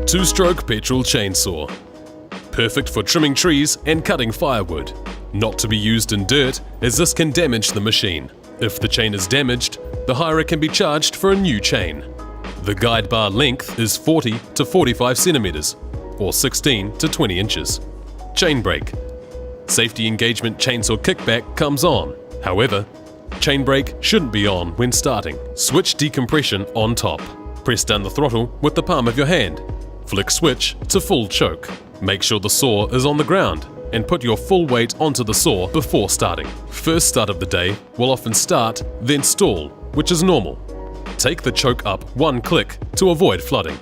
2-stroke petrol chainsaw. Perfect for trimming trees and cutting firewood. Not to be used in dirt, as this can damage the machine. If the chain is damaged, the hirer can be charged for a new chain. The guide bar length is 40 to 45 centimeters, or 16 to 20 inches. Chain brake. Safety engagement chainsaw kickback comes on. However, chain brake shouldn't be on when starting. Switch decompression on top. Press down the throttle with the palm of your hand. Flick switch to full choke. Make sure the saw is on the ground and put your full weight onto the saw before starting. First start of the day will often start, then stall, which is normal. Take the choke up one click to avoid flooding.